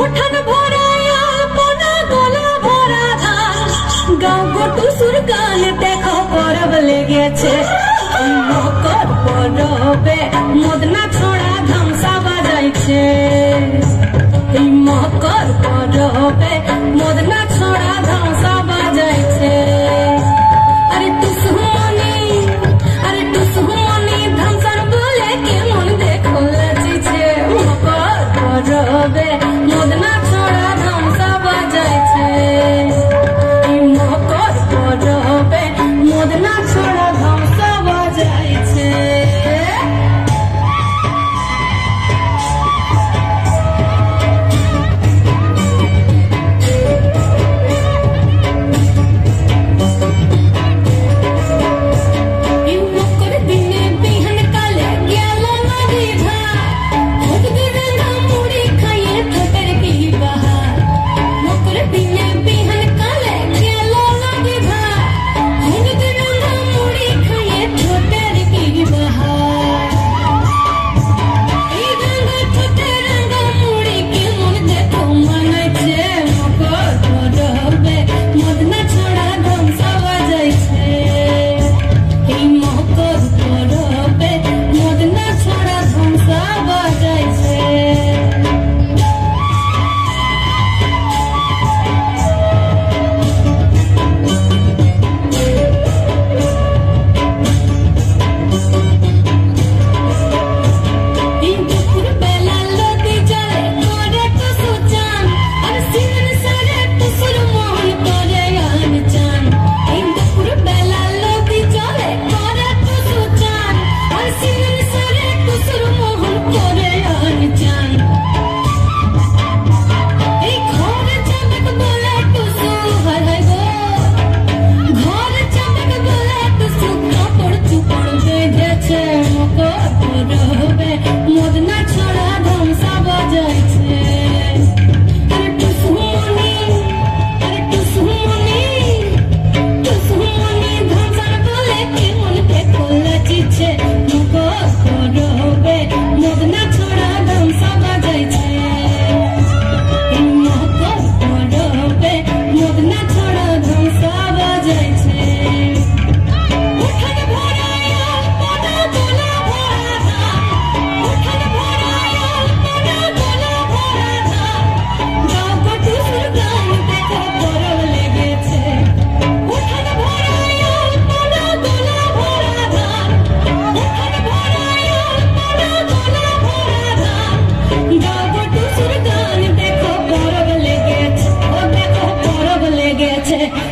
उठन भराया पोना गोला भरा धान गाँव गोटू सुरगान देखो परब लेगे छे मकर परबे मदना छोड़ा धमसा बजाई छे मकर परबे मदना छोड़ा धमसा बजाई छे अरे टुसुमनी धमसन बोले के मन देखो लजी छे मकर परबे मदना छोड़ा धमसा बजाई छे मकर परबे मदना छोड़ा धमसा बजाई छे।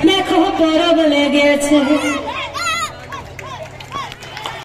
देखो परब लेगे छे।